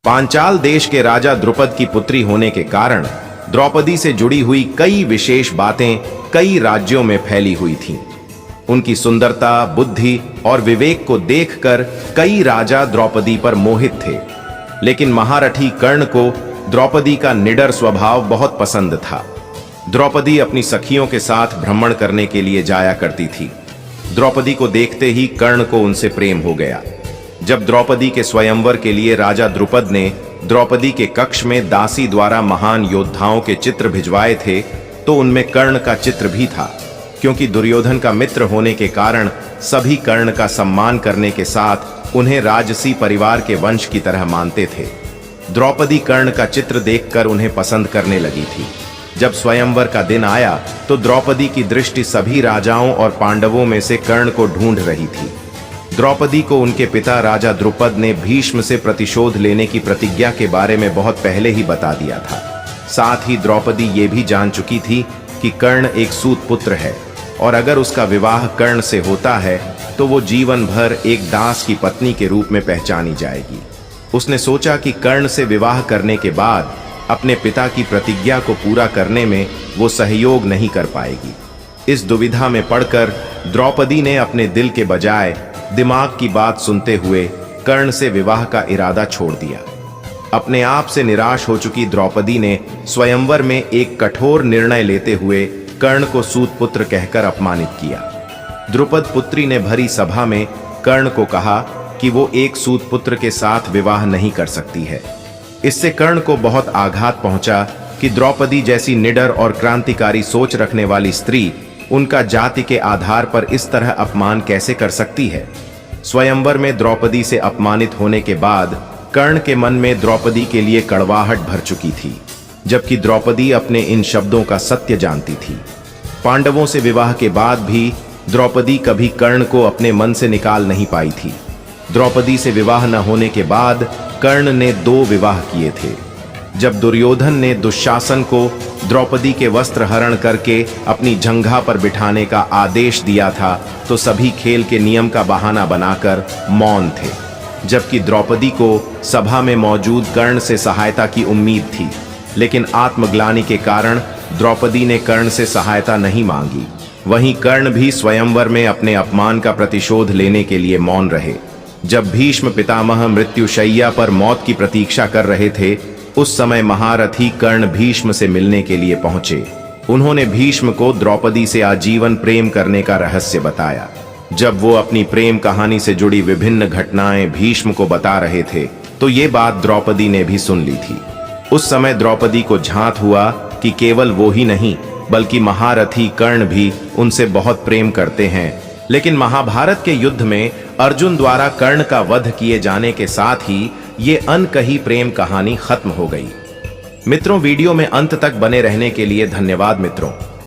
पांचाल देश के राजा द्रुपद की पुत्री होने के कारण द्रौपदी से जुड़ी हुई कई विशेष बातें कई राज्यों में फैली हुई थीं। उनकी सुंदरता, बुद्धि और विवेक को देखकर कई राजा द्रौपदी पर मोहित थे। लेकिन महारथी कर्ण को द्रौपदी का निडर स्वभाव बहुत पसंद था। द्रौपदी अपनी सखियों के साथ भ्रमण करने के लिए जाया करती थी। द्रौपदी को देखते ही कर्ण को उनसे प्रेम हो गया। जब द्रौपदी के स्वयंवर के लिए राजा द्रुपद ने द्रौपदी के कक्ष में दासी द्वारा महान योद्धाओं के चित्र भिजवाए थे, तो उनमें कर्ण का चित्र भी था। क्योंकि दुर्योधन का मित्र होने के कारण सभी कर्ण का सम्मान करने के साथ उन्हें राजसी परिवार के वंश की तरह मानते थे। द्रौपदी कर्ण का चित्र देखकर उन्हें पसंद करने लगी थी। जब स्वयंवर का दिन आया तो द्रौपदी की दृष्टि सभी राजाओं और पांडवों में से कर्ण को ढूंढ रही थी। द्रौपदी को उनके पिता राजा द्रुपद ने भीष्म से प्रतिशोध लेने की प्रतिज्ञा के बारे में बहुत पहले ही बता दिया था। साथ ही द्रौपदी ये भी जान चुकी थी कि कर्ण एक सूत पुत्र है और अगर उसका विवाह कर्ण से होता है तो वो जीवन भर एक दास की पत्नी के रूप में पहचानी जाएगी। उसने सोचा कि कर्ण से विवाह करने के बाद अपने पिता की प्रतिज्ञा को पूरा करने में वो सहयोग नहीं कर पाएगी। इस दुविधा में पड़कर द्रौपदी ने अपने दिल के बजाय दिमाग की बात सुनते हुए कर्ण से विवाह का इरादा छोड़ दिया। अपने आप से निराश हो चुकी द्रौपदी ने स्वयंवर में एक कठोर निर्णय लेते हुए कर्ण को सूत पुत्र कहकर अपमानित किया। द्रुपद पुत्री ने भरी सभा में कर्ण को कहा कि वो एक सूत पुत्र के साथ विवाह नहीं कर सकती है। इससे कर्ण को बहुत आघात पहुंचा कि द्रौपदी जैसी निडर और क्रांतिकारी सोच रखने वाली स्त्री उनका जाति के आधार पर इस तरह अपमान कैसे कर सकती है। स्वयंवर में द्रौपदी से अपमानित होने के बाद कर्ण के मन में द्रौपदी के लिए कड़वाहट भर चुकी थी, जबकि द्रौपदी अपने इन शब्दों का सत्य जानती थी। पांडवों से विवाह के बाद भी द्रौपदी कभी कर्ण को अपने मन से निकाल नहीं पाई थी। द्रौपदी से विवाह न होने के बाद कर्ण ने 2 विवाह किए थे। जब दुर्योधन ने दुशासन को द्रौपदी के वस्त्र हरण करके अपनी जंघा पर बिठाने का आदेश दिया था तो सभी खेल के नियम का बहाना बनाकर मौन थे, जबकि द्रौपदी को सभा में मौजूद कर्ण से सहायता की उम्मीद थी। लेकिन आत्मग्लानि के कारण द्रौपदी ने कर्ण से सहायता नहीं मांगी। वहीं कर्ण भी स्वयंवर में अपने अपमान का प्रतिशोध लेने के लिए मौन रहे। जब भीष्म पितामह मृत्युशैया पर मौत की प्रतीक्षा कर रहे थे, उस समय महारथी कर्ण भीष्म से मिलने के लिए पहुंचे। उन्होंने भीष्म को द्रौपदी से आजीवन प्रेम करने का रहस्य बताया। जब वो अपनी प्रेम कहानी से जुड़ी विभिन्न घटनाएं भीष्म को बता रहे थे तो ये बात द्रौपदी ने भी सुन ली थी। उस समय द्रौपदी को झांत हुआ कि केवल वो ही नहीं बल्कि महारथी कर्ण भी उनसे बहुत प्रेम करते हैं। लेकिन महाभारत के युद्ध में अर्जुन द्वारा कर्ण का वध किए जाने के साथ ही ये अनकही प्रेम कहानी खत्म हो गई। मित्रों, वीडियो में अंत तक बने रहने के लिए धन्यवाद मित्रों।